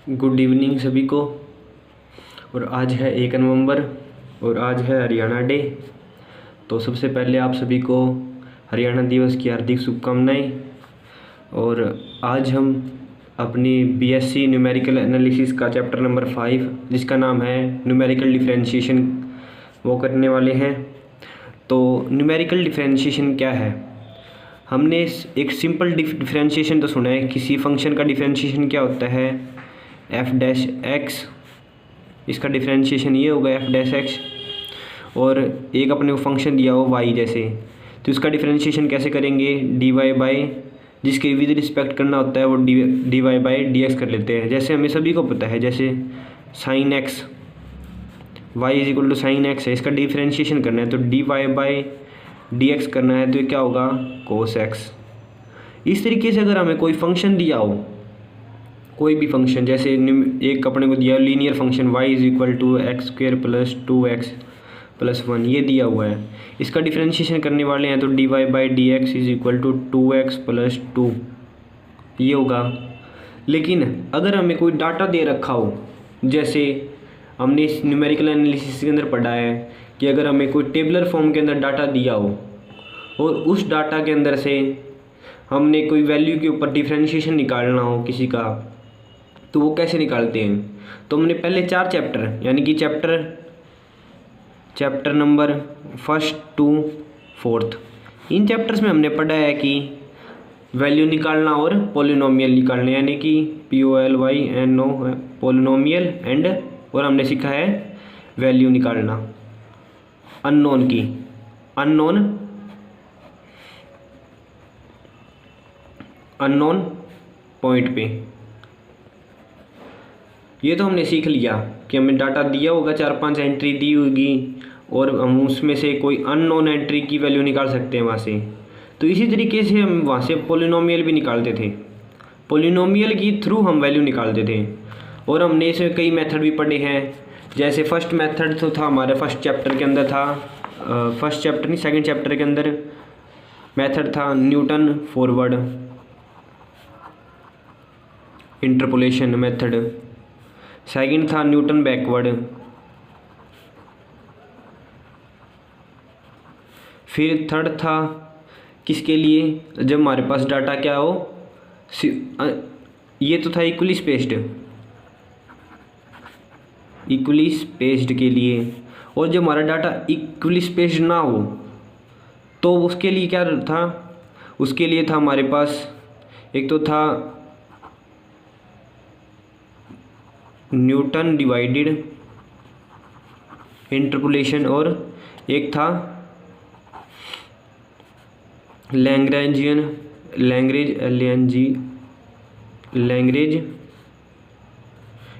Good evening सभी को। और आज है 1 नवंबर और आज है हरियाणा डे। तो सबसे पहले आप सभी को हरियाणा दिवस की हार्दिक शुभकामनाएं। और आज हम अपनी बीएससी न्यूमेरिकल एनालिसिस का चैप्टर नंबर 5 जिसका नाम है न्यूमेरिकल डिफरेंशिएशन वो करने वाले हैं। तो न्यूमेरिकल डिफरेंशिएशन क्या है? हमने एक सिंपल डिफरेंशिएशन तो सुना है, किसी फंक्शन का डिफरेंशिएशन क्या होता है, एफ डैश एक्स, इसका डिफरेंशिएशन ये होगा एफ डैश एक्स। और एक अपने को फंक्शन दिया हो वाई जैसे, तो इसका डिफरेंशिएशन कैसे करेंगे, डी वाई बाई जिसके विद रिस्पेक्ट करना होता है वो d y by d x कर लेते हैं। जैसे हमें सभी को पता है, जैसे sine x y is equal to sine x है, इसका डिफरेंशिएशन करना है तो d y by d x करना है, तो ये क्या होगा कोस एक्स। इस तरीके से अगर हमें कोई फंक्शन दिया हो, कोई भी फंक्शन, जैसे एक अपने को दिया linear function y is equal to x square plus 2x plus 1 ये दिया हुआ है, इसका डिफरेंशिएशन करने वाले हैं तो d y by d x is equal to 2x plus 2 ये होगा। लेकिन अगर हमें कोई डाटा दे रखा हो, जैसे हमने इस न्यूमेरिकल एनालिसिस के अंदर पढ़ा है कि अगर हमें कोई टेबलर फॉर्म के अंदर डाटा दिया हो और उस डाटा के अंदर से हमने कोई वैल्यू के ऊपर डिफरेंशिएशन निकालना हो किसी का, तो वो कैसे निकालते हैं? तो हमने पहले 4 चैप्टर यानी कि chapter number 1 to 4 in chapters में हमने पढ़ा है कि वैल्यू निकालना और पॉलिनोमियल निकालना, यानी कि POLYNO पॉलिनोमियल एंड, और हमने सीखा है वैल्यू निकालना अननोन की, अननोन पॉइंट पे। ये तो हमने सीख लिया कि हमें डाटा दिया होगा, 4-5 एंट्री दी होगी और हम उसमें से कोई अननोन एंट्री की वैल्यू निकाल सकते हैं वहाँ से। तो इसी तरीके से हम वहाँ से पॉलिनोमियल भी निकालते थे, पॉलिनोमियल की थ्रू हम वैल्यू निकालते थे। और हमने इसमें कई मेथड भी पढ़े हैं, जैसे फर्स्ट मेथड तो था हमारे फर्स्ट चैप्टर के अंदर था, फर्स्ट चैप्टर नहीं सेकंड चैप्टर के अंदर मेथड था Newton forward interpolation method, second था न्यूटन बैकवर्ड, फिर थर्ड था किसके लिए, जब हमारे पास डाटा क्या हो, ये तो था इक्वली स्पेस्ड के लिए। और जब हमारा डाटा इक्वली स्पेस्ड ना हो तो उसके लिए क्या था, उसके लिए था हमारे पास एक तो था न्यूटन डिवाइडेड इंटरपोलेशन और एक था लैग्रेंज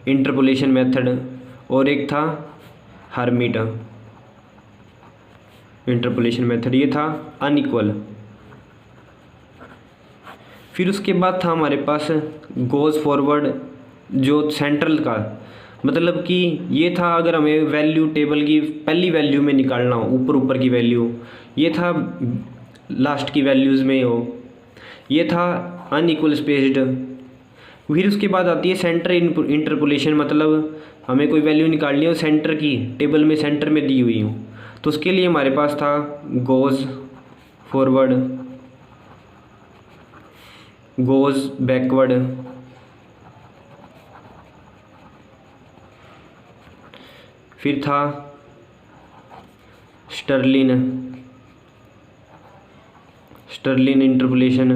इंटरपोलेशन मेथड और एक था हर्मिट इंटरपोलेशन मेथड, ये था अनइक्वल। फिर उसके बाद था हमारे पास गोज फॉरवर्ड जो सेंट्रल का, मतलब कि ये था अगर हमें वैल्यू टेबल की पहली वैल्यू में निकालना हो, ऊपर की वैल्यू, ये था लास्ट की वैल्यूज़ में हो, ये था अनइक्वल स्पेस्ड। फिर उसके बाद आती है सेंटर इंटरपोलेशन, मतलब हमें कोई वैल्यू निकालनी हो सेंटर की, टेबल में सेंटर में दी हुई हो, तो उसके लिए हमारे पास था गोज फॉरवर्ड, गोज बैकवर्ड, फिर था स्टर्लिन इंटरपोलेशन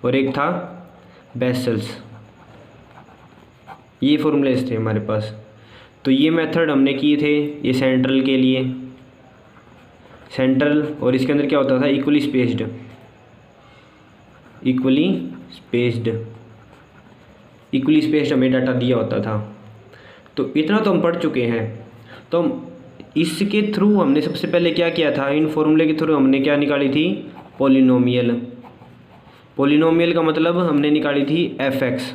और एक था बेसल्स। ये फॉर्मूलेस थे हमारे पास। तो ये मेथड हमने किए थे ये सेंट्रल के लिए, सेंट्रल, और इसके अंदर क्या होता था इक्वली स्पेस्ड हमें डाटा दिया होता था। तो इतना तो हम पढ़ चुके हैं। तो इसके थ्रू हमने सबसे पहले क्या किया था, इन फॉर्मूले के थ्रू हमने क्या निकाली थी, पॉलिनोमियल का मतलब हमने निकाली थी एफ एक्स।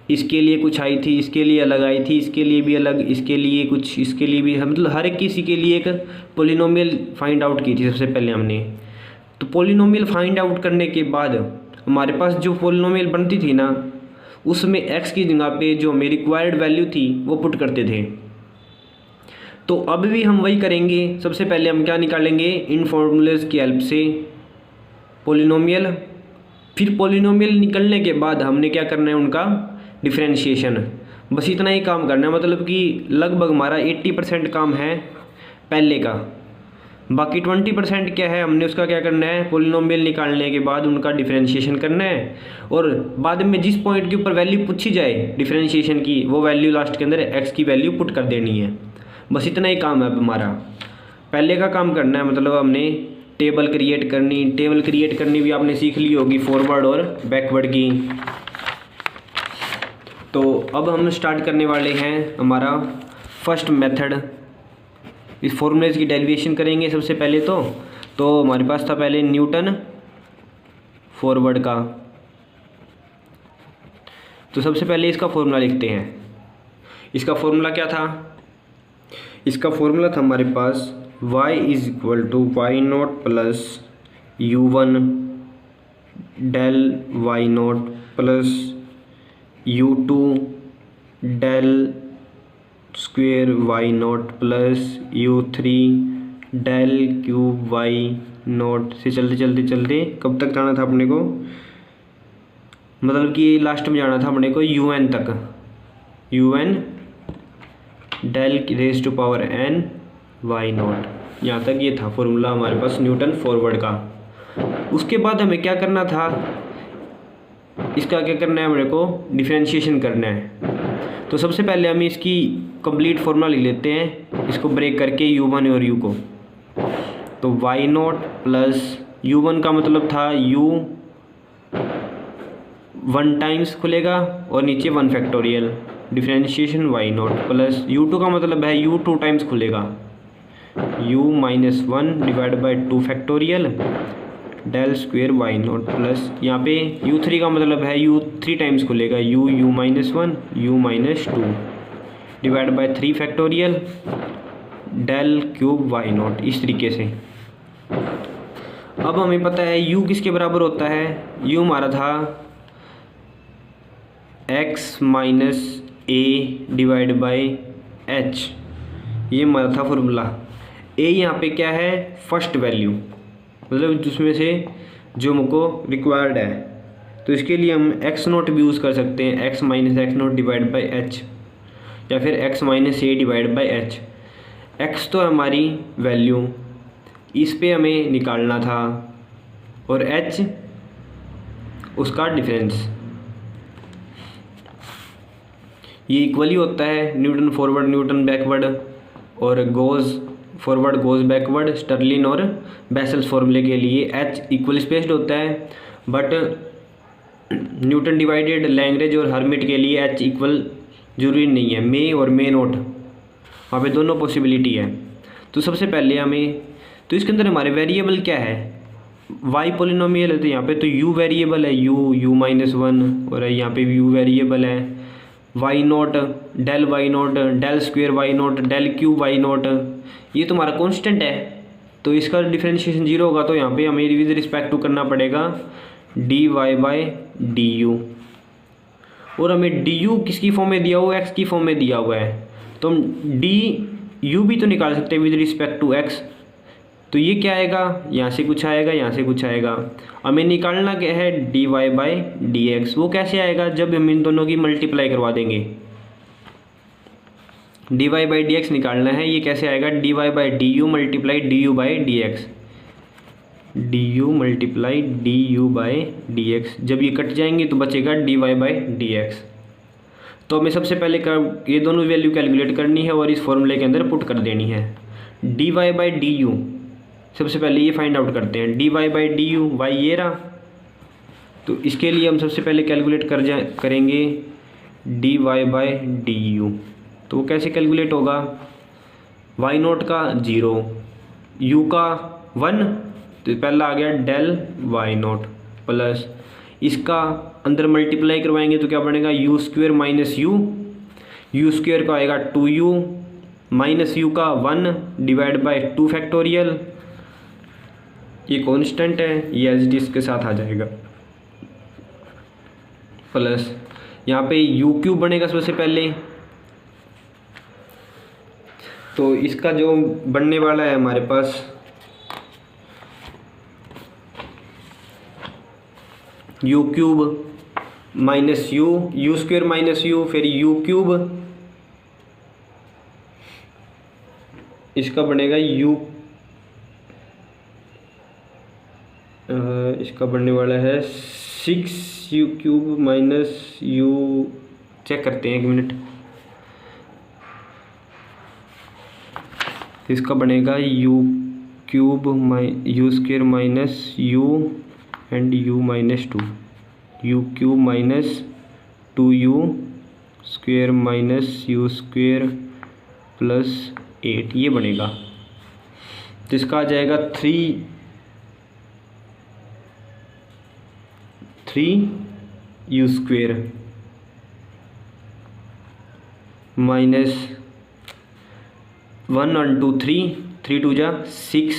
इसके लिए कुछ आई थी, इसके लिए अलग आई थी, इसके लिए भी अलग, इसके लिए कुछ, इसके लिए भी, मतलब हर एक किसी के लिए एक पॉलिनोमियल फाइंड आउट की थी सबसे पहले हमने। तो पॉलिनोमियल फाइंड आउट करने के बाद हमारे पास जो पॉलिनोमियल बनती थी ना, उसमें x की जगह पे जो हमें रिक्वायर्ड वैल्यू थी वो पुट करते थे। तो अब भी हम वही करेंगे। सबसे पहले हम क्या निकालेंगे, इन फॉर्मूलेज की हेल्प से पोलिनोमियल। फिर पोलिनोमियल निकलने के बाद हमने क्या करना है, उनका डिफरेंशिएशन। बस इतना ही काम करना है, मतलब कि लगभग हमारा 80% काम है पहले का। बाकी 20% क्या है, हमने उसका क्या करना है, पोलिनोमियल निकालने के बाद उनका डिफरेंशिएशन करना है, और बाद में जिस पॉइंट के ऊपर वैल्यू पूछी जाए डिफरेंशिएशन की, वो वैल्यू लास्ट के अंदर एक्स की वैल्यू पुट कर देनी है। बस इतना ही काम है अब हमारा। पहले का काम करना है, मतलब हमने टेबल क्रिएट करनी भी आपने सीख ली होगी, फॉरवर्ड और बैकवर्ड की। तो अब हम स्टार्ट करने वाले हैं हमारा फर्स्ट मेथड। इस फॉर्मूलेज की डेरिवेशन करेंगे सबसे पहले। तो हमारे पास था पहले न्यूटन फॉरवर्ड का। तो सबसे पहले इसका फॉर्मूला लिखते हैं। इसका फॉर्मूला क्या था, इसका फॉर्मूला था हमारे पास y = y0 plus u1 del y0 plus u2 del square y0 plus u3 del cube y0 से चलते कब तक जाना था अपने को, मतलब कि लास्ट में जाना था अपने को un तक, un del raise to power n y0। यहाँ तक ये था फॉर्मूला हमारे पास न्यूटन फॉरवर्ड का। उसके बाद हमें क्या करना था, इसका क्या करना है, हमारे को डिफरेंशिएशन करना है। तो सबसे पहले हम इसकी कंप्लीट फॉर्मूला लिख लेते हैं, इसको ब्रेक करके u1 और u को। तो y0 प्लस u1 का मतलब था u 1 टाइम्स खुलेगा और नीचे 1 factorial, differentiation y0 plus u2 का मतलब है u 2 टाइम्स खुलेगा, u - 1 divide by 2 factorial del square y0 plus यहाँ पे u3 का मतलब है u 3 टाइम्स खुलेगा, u -1 u - 2 divide by 3 factorial del cube y0। इस तरीके से अब हमें पता है u किसके बराबर होता है, u हमारा था x - a divide by h, ये हमारा था फॉर्मूला। a यहाँ पे क्या है, फर्स्ट वैल्यू, मतलब जिसमें से जो हमको रिक्वायर्ड है। तो इसके लिए हम x0 भी यूज़ कर सकते हैं, x - x0 divide by h, या फिर x - a divide by h। x तो हमारी वैल्यू, इस पे हमें निकालना था, और h उसका डिफरेंस। ये इक्वली होता है न्यूटन फॉरवर्ड न्यूटन बैकवर्ड, और goes forward goes backward Stalin और बेसल्स फॉर्मूले के लिए h इक्वल स्पेस्ड होता है, बट न्यूटन डिवाइडेड लैग्रेंज और हर्मिट के लिए h इक्वल जरूरी नहीं है, मे और मे नोट, वहाँ पे दोनों पॉसिबिलिटी है। तो सबसे पहले हमें, तो इसके अंदर हमारे वेरिएबल क्या है, y पोलिनोमियल है, तो यहाँ पे तो u वेरिएबल है, u -1, और यहाँ पे u वेरिएबल है, y0 del y0 del square y0 del cube y0, ये तो हमारा कांस्टेंट है। तो इसका डिफरेंशिएशन 0 होगा, तो यहाँ पे हमें विद रिस्पेक्ट टू करना पड़ेगा dy बाई du, और हमें du किसकी फॉर्म में दिया हुआ है, x की फॉर्म में दिया हुआ है। तो हम du भी तो निकाल सकते हैं विद रिस्पेक्ट टू x। तो ये क्या आएगा, यहाँ से कुछ आएगा, यहाँ से कुछ आएगा। हमें निकालना क्या है, dy बाई dx। वो कैसे आएगा, जब हम इन दोनों की मल्टीप्लाई करवा देंगे। dy बाई dx निकालना है, ये कैसे आएगा, dy by du multiply du by dx, du multiply du by dx। जब ये कट जाएंगे तो बचेगा dy बाई dx। तो हमें सबसे पहले ये दोनों वैल्यू कैलकुलेट करनी है और इस फॉर्मूले के अंदर पुट कर देनी है। dy बाई du सबसे पहले ये फाइंड आउट करते हैं, dy बाई du, y ये रहा। तो इसके लिए हम सबसे पहले कैलकुलेट करेंगे dy बाई du। तो वो कैसे कैलकुलेट होगा, y0 का 0, u का 1, तो पहला आ गया डेल y0 प्लस इसका अंदर मल्टीप्लाई करवाएंगे तो क्या बनेगा, u square minus u square का आएगा 2u माइनस u का 1 डिवाइड बाई 2 फैक्टोरियल, ये कांस्टेंट है, ये एज इट इज के साथ आ जाएगा, प्लस यहाँ पे यू क्यूब बनेगा सबसे पहले। तो इसका जो बनने वाला है हमारे पास u cube minus u square minus u, फिर यू क्यूब, इसका बनेगा इसका बनने वाला है 6 u cube minus u, check करते हैं 1 मिनट। इसका बनेगा u cube u square minus u and u minus 2, u cube minus 2u square minus u square plus 8, ये बनेगा। तो इसका आ जाएगा 3 यू स्क्वायर माइनस 1 और 2 3 2 जा 6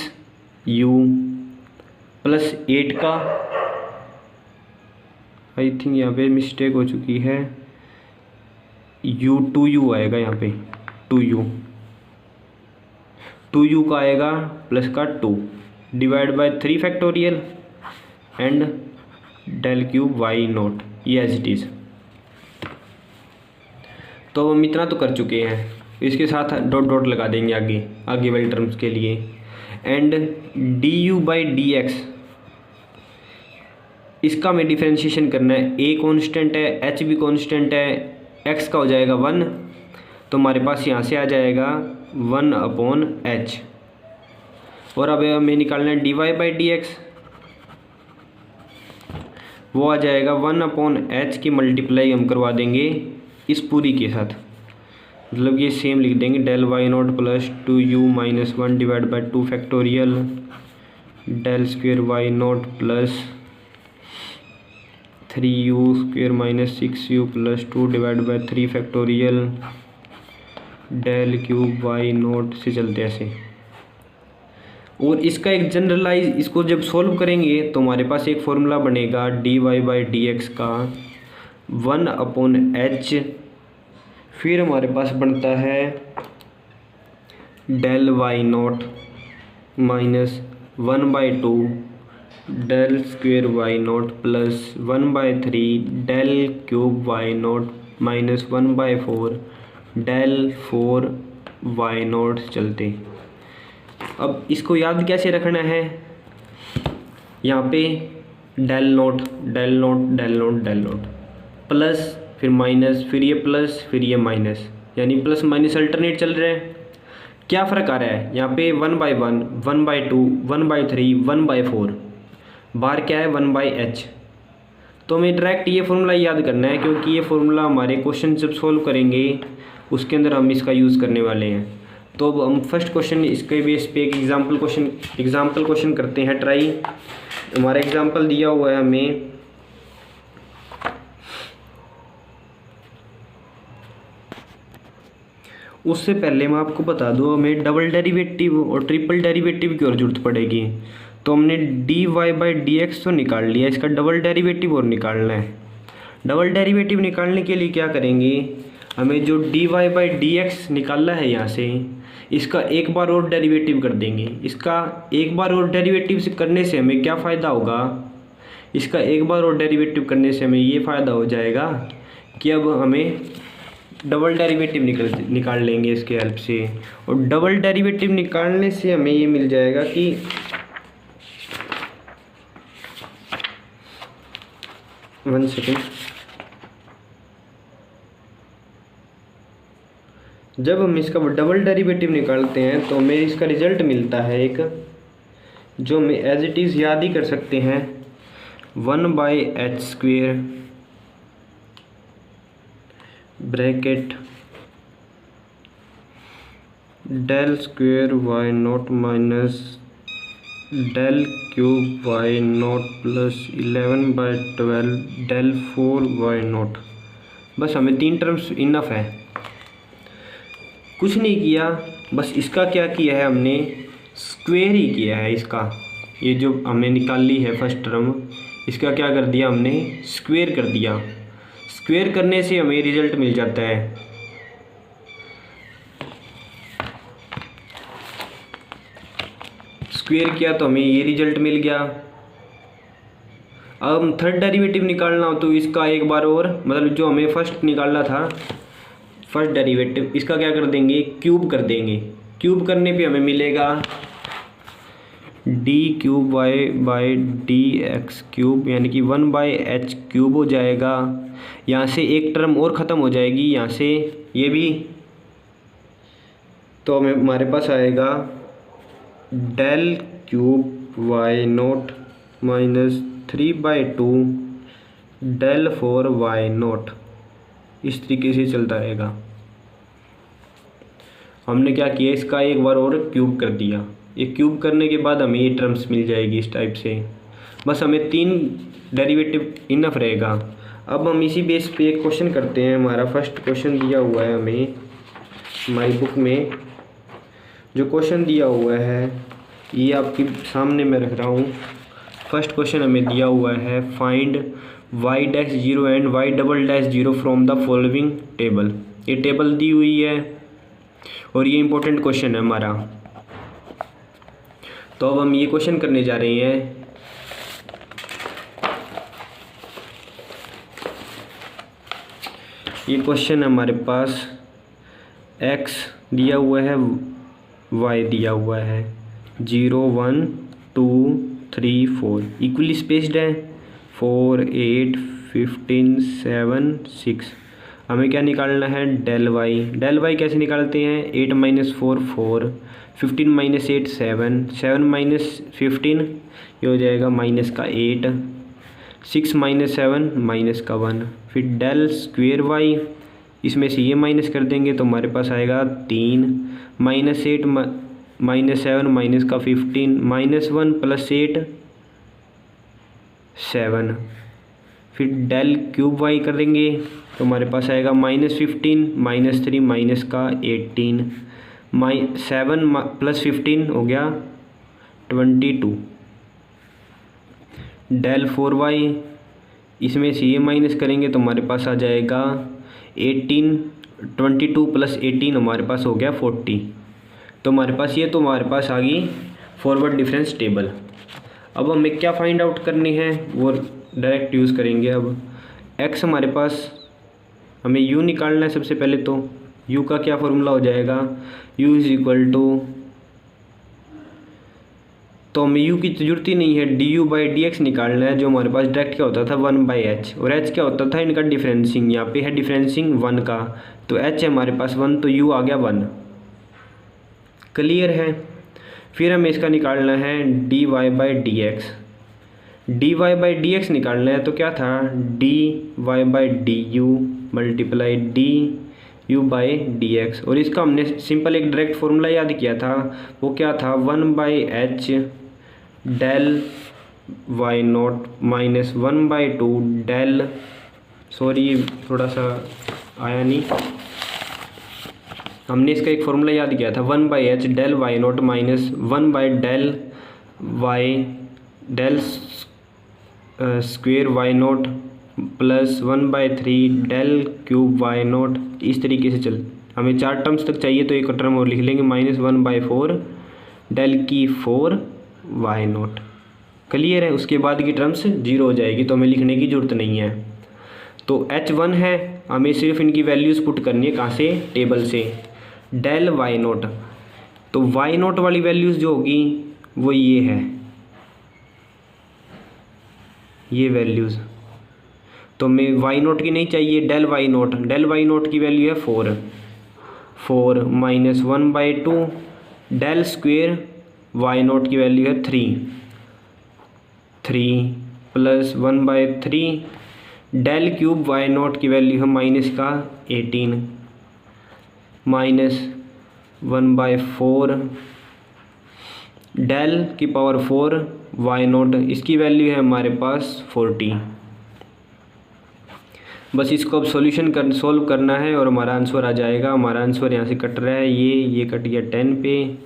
यू प्लस 8 का, आई थिंक यहाँ पे मिस्टेक हो चुकी है, टू यू आएगा यहाँ पे 2u का आएगा प्लस का 2 divide by 3 factorial and del cube y naught, ये एज इट इज़। तो हम इतना तो कर चुके हैं, इसके साथ डॉट डॉट लगा देंगे आगे वाली टर्म्स के लिए। And D you by d x, इसका हमें डिफ्रेंशिएशन करना है। ए कॉन्स्टेंट है, एच भी कॉन्स्टेंट है, एक्स का हो जाएगा 1, तो हमारे पास यहाँ से आ जाएगा 1/h। और अब हमें निकालना है d y by d x, वो आ जाएगा 1/h की मल्टीप्लाई हम करवा देंगे इस पूरी के साथ, मतलब ये सेम लिख देंगे del y naught plus 2u minus 1 divide by 2 factorial del square y naught plus 3u square minus 6u plus 2 divide by 3 factorial del cube y naught से चलते ऐसे। और इसका एक जनरलाइज, इसको जब सॉल्व करेंगे तो हमारे पास एक फॉर्मूला बनेगा d y by d x का 1/h, फिर हमारे पास बनता है del y naught minus 1/2 del square y naught plus 1/3 del cube y naught minus 1/4 del 4 y naught चलते। अब इसको याद कैसे रखना है, यहाँ पे del naught del naught del naught del naught plus फिर माइनस, फिर ये प्लस फिर ये माइनस, यानी प्लस माइनस अल्टरनेट चल रहे हैं। क्या फ़र्क आ रहा है यहाँ पे 1/1 1/2 1/3 1/4, बाहर क्या है 1/h। तो हमें डायरेक्ट ये फॉर्मूला याद करना है, क्योंकि ये फॉर्मूला हमारे क्वेश्चन जब सॉल्व करेंगे उसके अंदर हम इसका यूज़ करने वाले हैं। तो अब हम फर्स्ट क्वेश्चन इसके बेस पे एक एग्जाम्पल क्वेश्चन करते हैं ट्राई। हमारा एग्जाम्पल दिया हुआ है हमें उससे पहले मैं आपको बता दूँ हमें डबल डेरिवेटिव और ट्रिपल डेरिवेटिव की और जरूरत पड़ेगी। तो हमने d y by d x तो निकाल लिया, इसका डबल डेरिवेटिव और निकालना है। डबल डेरिवेटिव निकालने के लिए क्या करेंगे, हमें जो d y by d x निकालना है यहाँ से, इसका एक बार और डेरिवेटिव कर देंगे। इसका एक बार और डेरिवेटिव करने से हमें क्या फ़ायदा होगा, इसका एक बार और डेरिवेटिव करने से हमें ये फ़ायदा हो जाएगा कि अब हमें डबल डेरिवेटिव निकाल लेंगे इसके हेल्प से। और डबल डेरिवेटिव निकालने से हमें ये मिल जाएगा कि वन सेकेंड, जब हम इसका डबल डेरिवेटिव निकालते हैं तो हमें इसका रिजल्ट मिलता है एक, जो हम एज इट इज़ याद ही कर सकते हैं 1/h square bracket del square y naught minus del cube y naught plus 11/12 del 4 y naught. बस हमें 3 टर्म्स इनफ है, कुछ नहीं किया, बस इसका क्या किया है हमने स्क्वेयर ही किया है इसका। ये जो हमने निकाल ली है फर्स्ट टर्म, इसका क्या कर दिया हमने स्क्वेयर कर दिया। स्क्वायर करने से हमें रिजल्ट मिल जाता है। स्क्वायर किया तो हमें ये रिजल्ट मिल गया। अब हम थर्ड डेरिवेटिव निकालना हो तो इसका एक बार और, मतलब जो हमें फर्स्ट निकालना था फर्स्ट डेरिवेटिव, इसका क्या कर देंगे, क्यूब कर देंगे। क्यूब करने पे हमें मिलेगा d cube y by d x cube, यानी कि 1/h क्यूब हो जाएगा। यहाँ से एक टर्म और ख़त्म हो जाएगी, यहाँ से ये भी, तो हमें हमारे पास आएगा del cube y naught minus 3/2 del 4y naught. इस तरीके से चलता रहेगा। हमने क्या किया, इसका एक बार और क्यूब कर दिया। ये क्यूब करने के बाद हमें ये टर्म्स मिल जाएगी इस टाइप से। बस हमें 3 डेरिवेटिव इनफ रहेगा। अब हम इसी बेस पे एक क्वेश्चन करते हैं। हमारा फर्स्ट क्वेश्चन दिया हुआ है हमें हमारी बुक में। जो क्वेश्चन दिया हुआ है ये आपके सामने मैं रख रहा हूँ। फर्स्ट क्वेश्चन हमें दिया हुआ है, find y'0 and y'0 from the following table. ये टेबल दी हुई है और ये इंपॉर्टेंट क्वेश्चन है हमारा। तो अब हम ये क्वेश्चन करने जा रहे हैं। ये क्वेश्चन हमारे पास x दिया हुआ है, y दिया हुआ है, 0 1 2 3 4 इक्वली स्पेस्ड है, 4 8 15 7 6। हमें क्या निकालना है, डेल वाई। डेल वाई कैसे निकालते हैं, 8 - 4 4, 15 - 8 7, 7 - 15 ये हो जाएगा माइनस का 8, 6 - 7 माइनस का 1। फिर डेल स्क्वेयर वाई, इसमें से ये माइनस कर देंगे तो हमारे पास आएगा 3, -8 -7 माइनस का 15, -1 + 8 7। फिर डेल क्यूब वाई कर देंगे तो हमारे पास आएगा -15 -3 माइनस का 18, 7 + 15 हो गया 22। डेल 4y, इसमें से ये माइनस करेंगे तो हमारे पास आ जाएगा 18, 22 + 18 हमारे पास हो गया 40। तो हमारे पास ये, तो हमारे पास आ गई फॉरवर्ड डिफरेंस टेबल। अब हमें क्या फाइंड आउट करनी है वो डायरेक्ट यूज़ करेंगे। अब x हमारे पास, हमें u निकालना है सबसे पहले। तो u का क्या फॉर्मूला हो जाएगा, u = तो हमें u की ज़रूरत ही नहीं है, du/dx निकालना है। जो हमारे पास डायरेक्ट क्या होता था 1/h, और h क्या होता था इनका डिफरेंसिंग। यहाँ पे है डिफरेंसिंग 1 का, तो h है हमारे पास 1, तो u आ गया 1। क्लियर है। फिर हमें इसका निकालना है dy/dx। dy/dx निकालना है तो क्या था, dy/du मल्टीप्लाई du/dx। और इसका हमने सिंपल एक डायरेक्ट फॉर्मूला याद किया था, वो क्या था, 1/h del y naught minus 1/2 del, sorry थोड़ा सा आया नहीं, हमने इसका एक फॉर्मूला याद किया था, 1/h del y naught minus 1/del y del square y naught plus 1/3 del cube y naught. इस तरीके से चल, हमें 4 टर्म्स तक चाहिए तो एक टर्म और लिख लेंगे, -1/4 डेल की 4 y नोट। क्लियर है। उसके बाद की टर्म्स 0 हो जाएगी तो हमें लिखने की ज़रूरत नहीं है। तो h1 है, हमें सिर्फ इनकी वैल्यूज़ पुट करनी है, कहाँ से, टेबल से। डेल y नोट, तो y नोट वाली वैल्यूज़ जो होगी वो ये है, ये वैल्यूज़। तो हमें y नोट की नहीं चाहिए, del y naught. Del y naught की वैल्यू है 4 minus 1/2 del square y naught की वैल्यू है 3 plus 1/3 del cube y naught की वैल्यू है माइनस का 18 माइनस 1/4 डेल की पावर 4 y नोट, इसकी वैल्यू है हमारे पास 40। बस इसको अब सोल्व करना है और हमारा आंसर आ जाएगा। हमारा आंसर यहाँ से कट रहा है, ये कट गया 10 पे,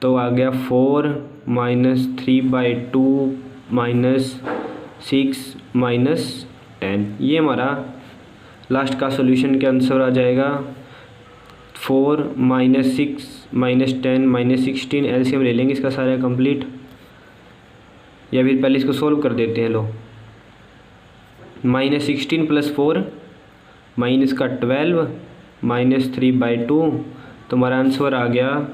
तो आ गया 4 माइनस 3/2 माइनस 6 माइनस 10। ये हमारा लास्ट का सॉल्यूशन के आंसर आ जाएगा 4 - 6 - 10 - 16। एलसीएम ले लेंगे इसका सारा कंप्लीट, या फिर पहले इसको सोल्व कर देते हैं। लो, -16 + 4 माइनस का 12 -3/2, तो हमारा आंसर आ गया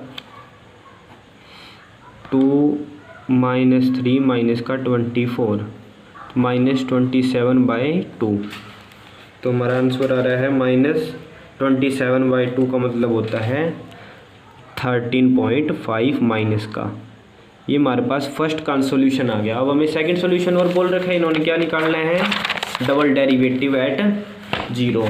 2 - 3 - का 24 -27/2। तो हमारा आंसर आ रहा है -27/2 का मतलब होता है 13.5 माइनस का। ये हमारे पास फर्स्ट का सॉल्यूशन आ गया। अब हमें सेकंड सॉल्यूशन और बोल रखा है इन्होंने, क्या निकालना है? Double derivative eight 0।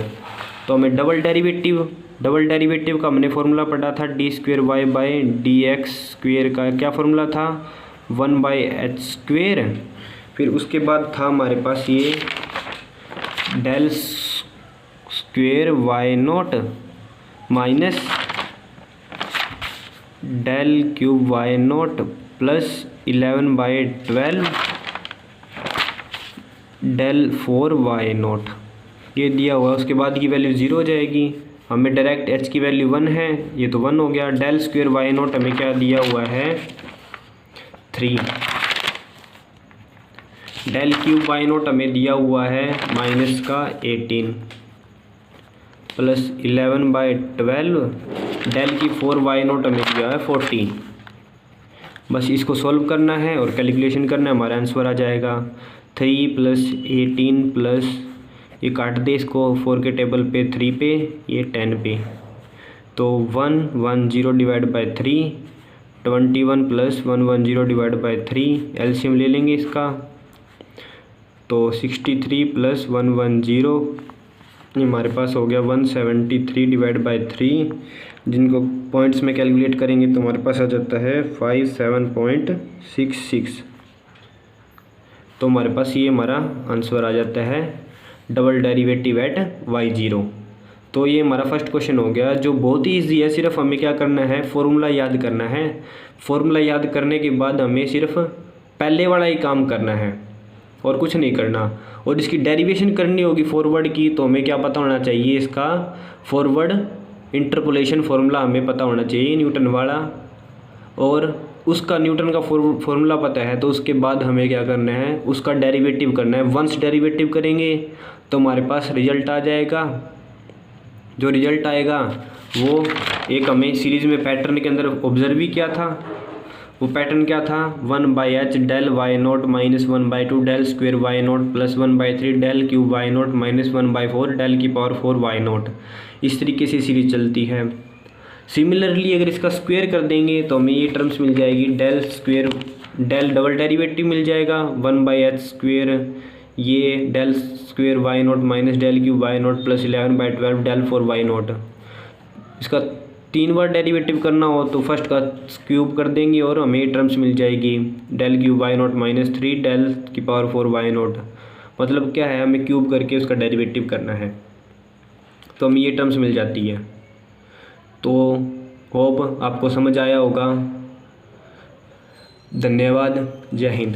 तो हमें डबल डेरिवेटिव का हमने फॉर्मूला पढ़ा था d²y/dx² का क्या फॉर्मूला था? 1/h²। फिर उसके बाद था हमारे पास ये del² y0 - del³ y0 plus 11/12 del4 y0 ये दिया हुआ। उसके बाद की वैल्यू 0 हो जाएगी। हमें डायरेक्ट h की वैल्यू 1 है, ये तो 1 हो गया। del² y0 हमें क्या दिया हुआ है? 3। del³ y0 हमें दिया हुआ है -18 प्लस 11/12 del4 y0 हमें दिया है 14। बस इसको सॉल्व करना है और कैलकुलेशन करना है, हमारा आंसर आ जाएगा 3 + 18 प्लस ये काट दे इसको 4 के टेबल पे 3 पे, ये 10 पे, तो 110/3 21 + 110/3 एलसीएम ले लेंगे इसका। तो 63 + 110 ये हमारे पास हो गया 173/3। जिनको पॉइंट्स में कैलकुलेट करेंगे तो हमारे पास आ जाता है 57.66। तो हमारे पास ये हमारा आंसर आ जाता है डबल डेरिवेटिव एट y0। तो ये हमारा फर्स्ट क्वेश्चन हो गया, जो बहुत ही ईजी है। सिर्फ हमें क्या करना है? फॉर्मूला याद करना है। फॉर्मूला याद करने के बाद हमें सिर्फ पहले वाला ही काम करना है और कुछ नहीं करना। और इसकी डेरिवेशन करनी होगी फॉरवर्ड की, तो हमें क्या पता होना चाहिए? इसका फॉरवर्ड इंटरपोलेशन फार्मूला हमें पता होना चाहिए न्यूटन वाला, और उसका न्यूटन का फॉर्मूला पता है। तो उसके बाद हमें क्या करना है? उसका डेरिवेटिव करना है। वंस डेरिवेटिव करेंगे तो हमारे पास रिजल्ट आ जाएगा। जो रिजल्ट आएगा वो एक हमें सीरीज़ में पैटर्न के अंदर ऑब्जर्व भी किया था। वो पैटर्न क्या था? 1/h del y0 - 1/2 del² y0 plus 1/3 del³ y0 - 1/4 del⁴ y0। इस तरीके से सीरीज चलती है। सिमिलरली अगर इसका स्क्वायर कर देंगे तो हमें ये टर्म्स मिल जाएगी। del डबल डेरिवेटिव मिल जाएगा 1/h², ये del² y0 - del³ y0 plus 11/12 del4 y0। इसका 3 बार डेरिवेटिव करना हो तो फर्स्ट का क्यूब कर देंगे और हमें ये टर्म्स मिल जाएगी del³ y0 - 3 del⁴ y0। मतलब क्या है? हमें क्यूब करके उसका डेरिवेटिव करना है, तो हमें ये टर्म्स मिल जाती है। तो होप आपको समझ आया होगा। धन्यवाद। जय हिंद।